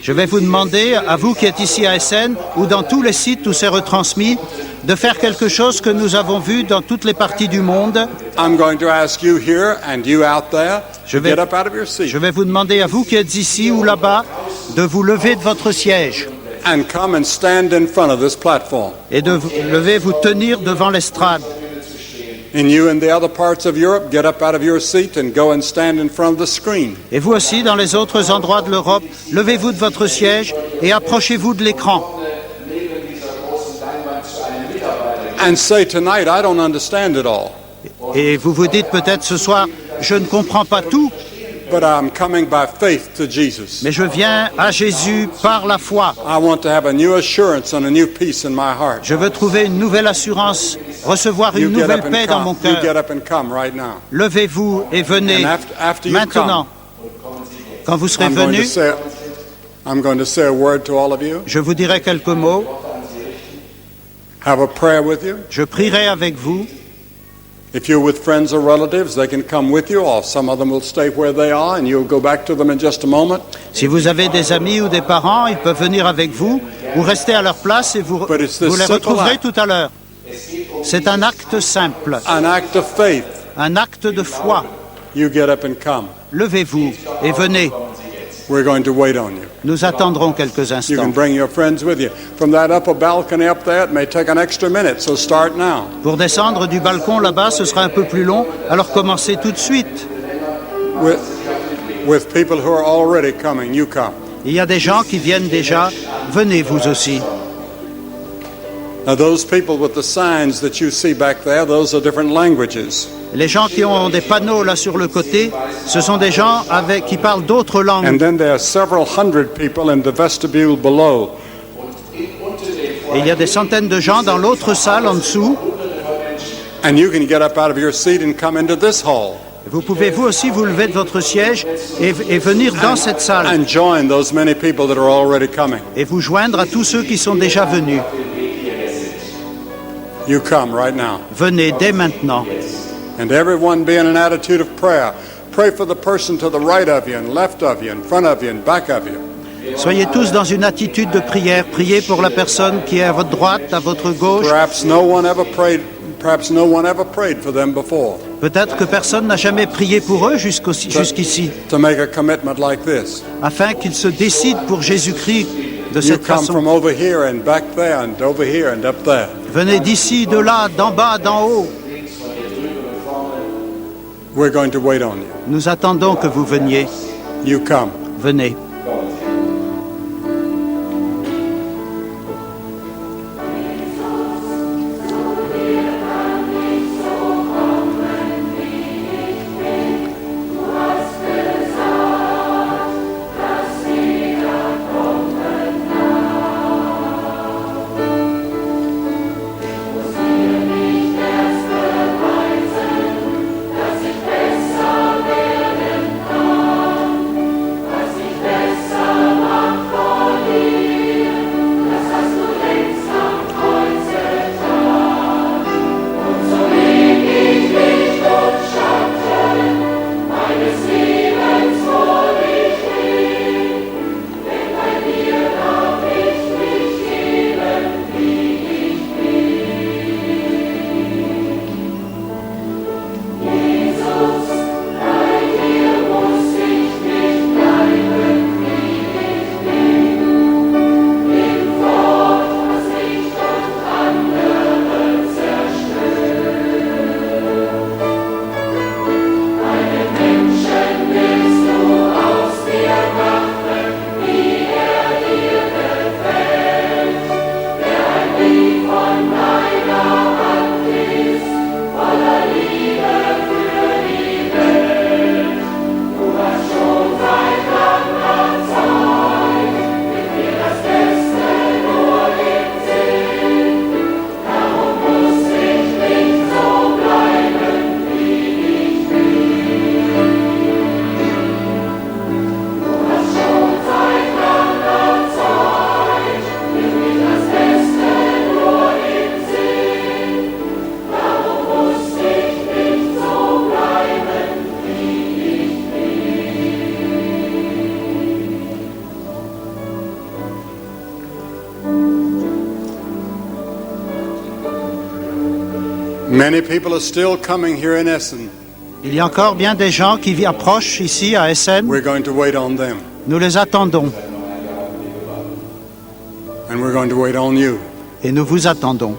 Je vais vous demander, à vous qui êtes ici à Essen, ou dans tous les sites où c'est retransmis, de faire quelque chose que nous avons vu dans toutes les parties du monde. I'm going to ask you here and you out there Je to vais- get up out of your seat Je vais vous demander à vous qui êtes ici ou là-bas de vous lever de votre siège and come and stand in front of this platform. et de vous lever, vous tenir devant l'estrade. And you in the other parts of Europe, get up out of your seat and go and stand in front of the screen. Et vous aussi, dans les autres endroits de l'Europe, levez-vous de votre siège et approchez-vous de l'écran. and say tonight, I don't understand it all, Et vous vous dites peut-être ce soir, je ne comprends pas tout, but I'm coming by faith to Jesus. mais je viens à Jésus par la foi. I want to have a new assurance and a new peace in my heart. Je veux trouver une nouvelle assurance, recevoir You une get nouvelle up and paix dans mon come. You cœur. get up and come right now. Levez-vous et venez And after you maintenant. Quand vous serez I'm going to venus, say, I'm going to say a word to all of you. je vous dirai quelques mots. Have a prayer with you. Je prierai avec vous. If you're with friends or relatives, they can come with you, or some of them will stay where they are, and you'll go back to them in just a moment. Si vous avez des amis ou des parents, ils peuvent venir avec vous ou rester à leur place et vous But it's this les simple retrouverez act. tout à l'heure. C'est un acte simple, An act of faith. un acte de foi. You get up and come. Levez-vous et venez. We're going to wait on you. Nous attendrons quelques You can instants. bring your friends with you. From that upper balcony up there, it may take an extra minute, so start now. Pour descendre du balcon là-bas, ce sera un peu plus long, alors commencez tout de suite. With people who are already coming, you come. Il y a des gens qui viennent déjà. Venez vous aussi. Now, those people with the signs that you see back there, those are different languages. Les gens qui ont des panneaux là sur le côté, ce sont des gens qui parlent d'autres And langues. then there are several hundred people in the vestibule below. Et il y a des centaines de gens dans l'autre salle en dessous. And you can get up out of your seat and come into this hall Vous pouvez vous aussi vous lever de votre siège et venir dans cette salle and join those many people that are already coming. et vous joindre à tous ceux qui sont déjà venus. You come right now. Venez dès maintenant. And everyone be in an attitude of prayer. Pray for the person to the right of you and left of you, in front of you and back of you. Soyez tous dans une attitude de prière. Priez pour la personne qui est à votre droite, à votre gauche. Perhaps no one ever prayed for them before. Peut-être que personne n'a jamais prié pour eux jusqu'ici, To make a commitment like this. afin qu'ils se décident pour Jésus-Christ de You cette come façon. from over here and back there and over here and up there. Venez d'ici, de là, d'en bas, d'en haut. We're going to wait on you. Nous attendons que vous veniez. You come. Venez. Many people are still coming here in Essen. Il y a encore bien des gens qui approchent ici à Essen. We're going to wait on them. Nous les attendons And we're going to wait on you. et nous vous attendons.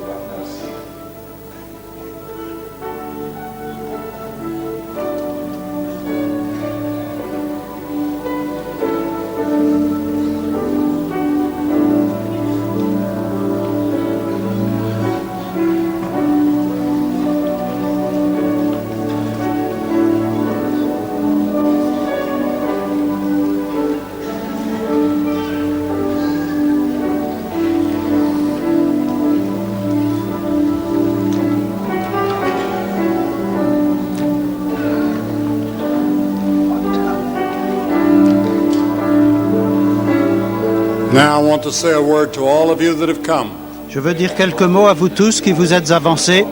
Now I want to say a word to all of you that have come. Je veux dire quelques mots à vous tous qui vous êtes avancés.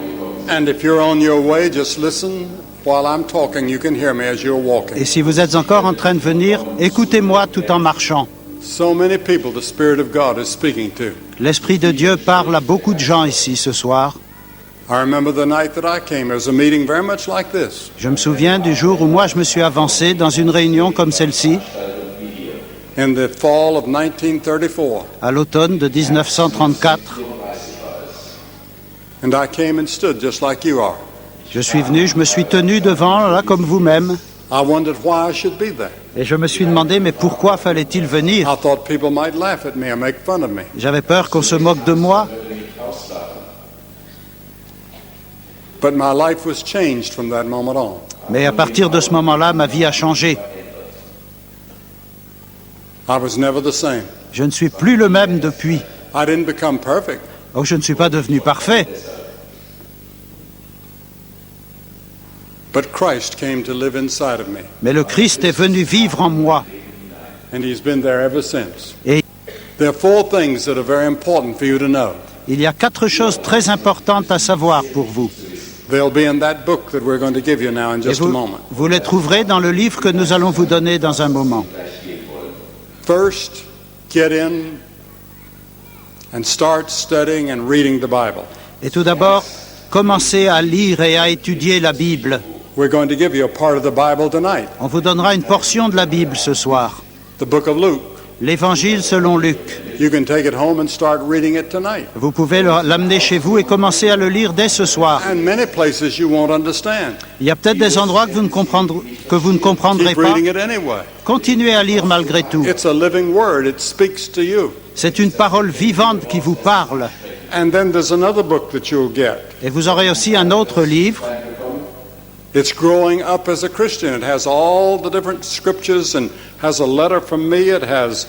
And if you're on your way, just listen while I'm talking. You can hear me as you're walking. Et si vous êtes encore en train de venir, écoutez-moi tout en marchant. So many people the Spirit of God is speaking to. L'Esprit de Dieu parle à beaucoup de gens ici ce soir. I remember the night that I came. There was a meeting very much like this. Je me souviens du jour où moi je me suis avancé dans une réunion comme celle-ci, In the fall of 1934. à l'automne de 1934. And I came and stood just like you are. Je suis venu, je me suis tenu devant, là comme vous-même, I wondered why I should be there. et je me suis demandé, mais pourquoi fallait-il venir? I thought people might laugh at me or make fun of me. J'avais peur qu'on se moque de moi, But my life was changed from that moment on. mais à partir de ce moment-là, ma vie a changé. I was never the same. Je ne suis plus le même depuis. I didn't become perfect. Oh, je ne suis pas devenu parfait, But Christ came to live inside of me. mais le Christ est venu vivre en moi. And he's been there ever since. Et There are four things that are very important for you to know. il y a 4 choses très importantes à savoir pour vous. They'll be in that book that we're going to give you now in Et just a vous, moment. vous les trouverez dans le livre que nous allons vous donner dans un moment. First, get in and start studying and reading the Bible. Et tout d'abord, commencez à lire et à étudier la Bible. We're going to give you a part of the Bible tonight, On vous donnera une portion de la Bible ce soir, the book of Luke. l'Évangile selon Luc. You can take it home and start reading it tonight. Vous pouvez l'amener chez vous et commencer à le lire dès ce soir. And many places you won't understand. Il y a peut-être des endroits que vous ne comprendrez Keep pas. reading it anyway. Continuez à lire malgré tout. It's a living word. It speaks to you. C'est une parole vivante qui vous parle. And then there's another book that you'll get. Et vous aurez aussi un autre livre. It's Growing Up as a Christian. It has all the different scriptures and has a letter from me. It has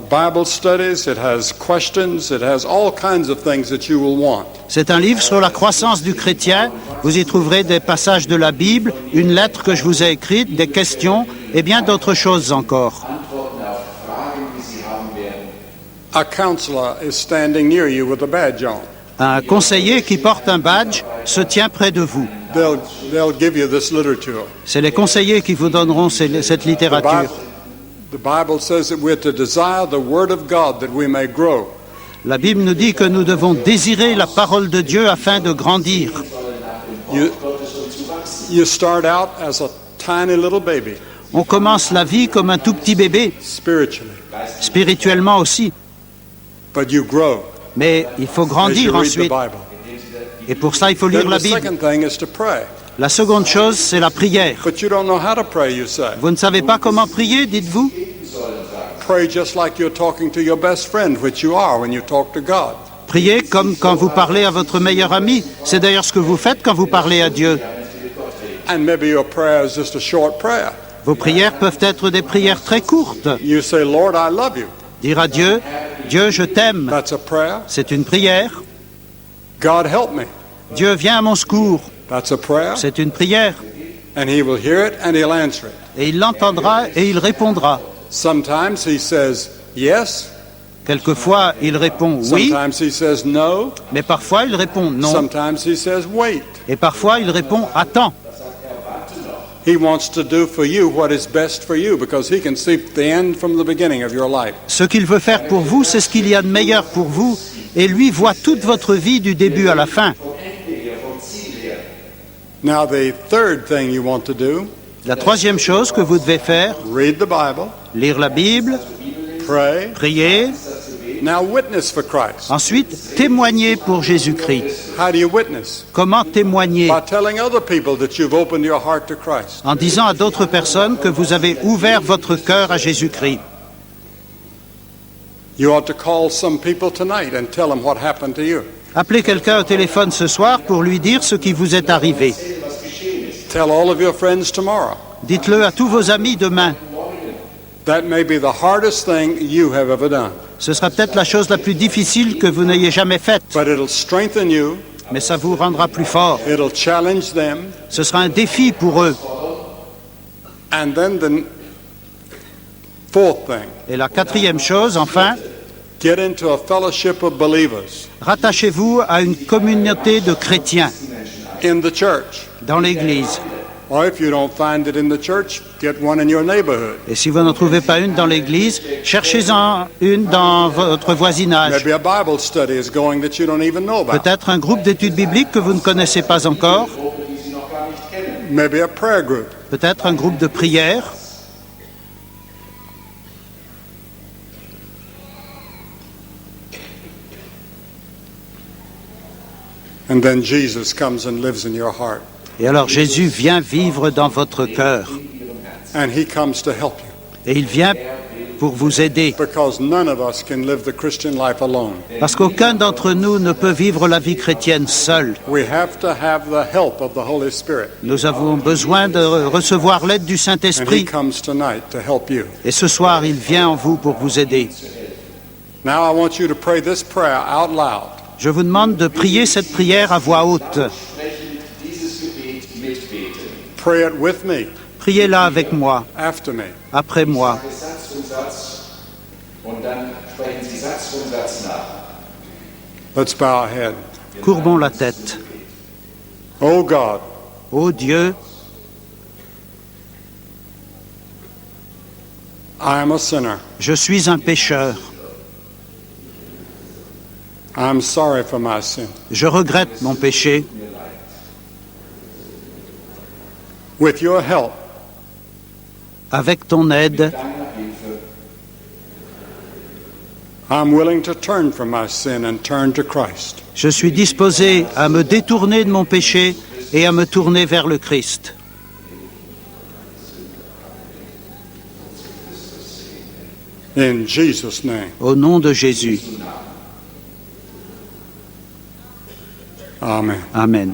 Bible studies. It has questions. It has all kinds of things that you will want. C'est un livre sur la croissance du chrétien. Vous y trouverez des passages de la Bible, une lettre que je vous ai écrite, des questions et bien d'autres choses encore. A counselor is standing near you with a badge on. Un conseiller qui porte un badge se tient près de vous. They'll give you this literature. C'est les conseillers qui vous donneront cette littérature. The Bible says that we're to desire the Word of God that we may grow. La Bible nous dit que nous devons désirer la parole de Dieu afin de grandir. You start out as a tiny little baby, On commence la vie comme un tout petit bébé, spiritually, spirituellement aussi. but you grow Mais il faut as you grandir read the ensuite. Bible. Et pour ça, il faut lire Then la the Bible. second thing is to pray. La seconde chose, c'est la prière. But you don't know how to pray, you say. Vous ne savez pas comment prier, dites-vous? Pray just like you're talking to your best friend, which you are when you talk to God. Priez comme quand vous parlez à votre meilleur ami. C'est d'ailleurs ce que vous faites quand vous parlez à Dieu. And maybe your prayer is just a short prayer. Vos prières peuvent être des prières très courtes. You say, Lord, I love you. Dire à Dieu, Dieu, je t'aime. That's a prayer. C'est une prière. God, help me. Dieu, viens à mon secours. That's a prayer. C'est une prière. And he will hear it and he'll answer it. Et il l'entendra et il répondra. Sometimes he says yes. Quelquefois, il répond oui, Sometimes he says no. mais parfois il répond non. Sometimes he says wait. Et parfois, il répond attends. He wants to do for you what is best for you because he can see the end from the beginning of your life. Ce qu'il veut faire pour vous, c'est ce qu'il y a de meilleur pour vous. Et lui voit toute votre vie du début à la fin. Now the third thing you want to do, La troisième chose que vous devez faire, read the Bible, lire la Bible, pray, prier, now witness for Christ. ensuite témoigner pour Jésus-Christ. How do you witness? Comment témoigner? By telling other people that you've opened your heart to Christ. En disant à d'autres personnes que vous avez ouvert votre cœur à Jésus-Christ. You ought to call some people tonight and tell them what happened to you. Appelez quelqu'un au téléphone ce soir pour lui dire ce qui vous est arrivé. Tell all of your friends tomorrow. Dites-le à tous vos amis demain. That may be the hardest thing you have ever done, Ce sera peut-être la chose la plus difficile que vous n'ayez jamais faite, but it'll strengthen you. mais ça vous rendra plus fort. It'll challenge them, Ce sera un défi pour eux. and then Fourth thing, Et la quatrième chose, enfin, get into a fellowship of believers rattachez-vous à une communauté de chrétiens in the church. dans l'Église. Or if you don't find it in the church, get one in your neighborhood. Et si vous n'en trouvez pas une dans l'Église, cherchez-en une dans votre voisinage. Maybe a Bible study is going that you don't even know about. Peut-être un groupe d'études bibliques que vous ne connaissez pas encore. Maybe a prayer group. Peut-être un groupe de prière. And then Jesus comes and lives in your heart. Et alors Jésus vient vivre dans votre cœur. And he comes to help you. Et il vient pour vous aider. Because none of us can live the Christian life alone. Parce qu'aucun d'entre nous ne peut vivre la vie chrétienne seul. We have to have the help of the Holy Spirit. Nous avons besoin de recevoir l'aide du And he Saint-Esprit. comes tonight to help you. Et ce soir, il vient en vous pour vous aider. Now I want you to pray this prayer out loud. Je vous demande de prier cette prière à voix haute. Pray it with me, Priez-la avec moi, after me. après moi. Satz um Satz und dann sprechen Sie Satz um Satz nach. Let's bow our head. Courbons la tête. Oh God, Ô Dieu, I am a sinner. je suis un pécheur. I'm sorry for my sin. Je regrette mon péché. With your help, Avec ton aide, I'm willing to turn from my sin and turn to Christ. je suis disposé à me détourner de mon péché et à me tourner vers le Christ. In Jesus' name, Au nom de Jésus. amen. Amen.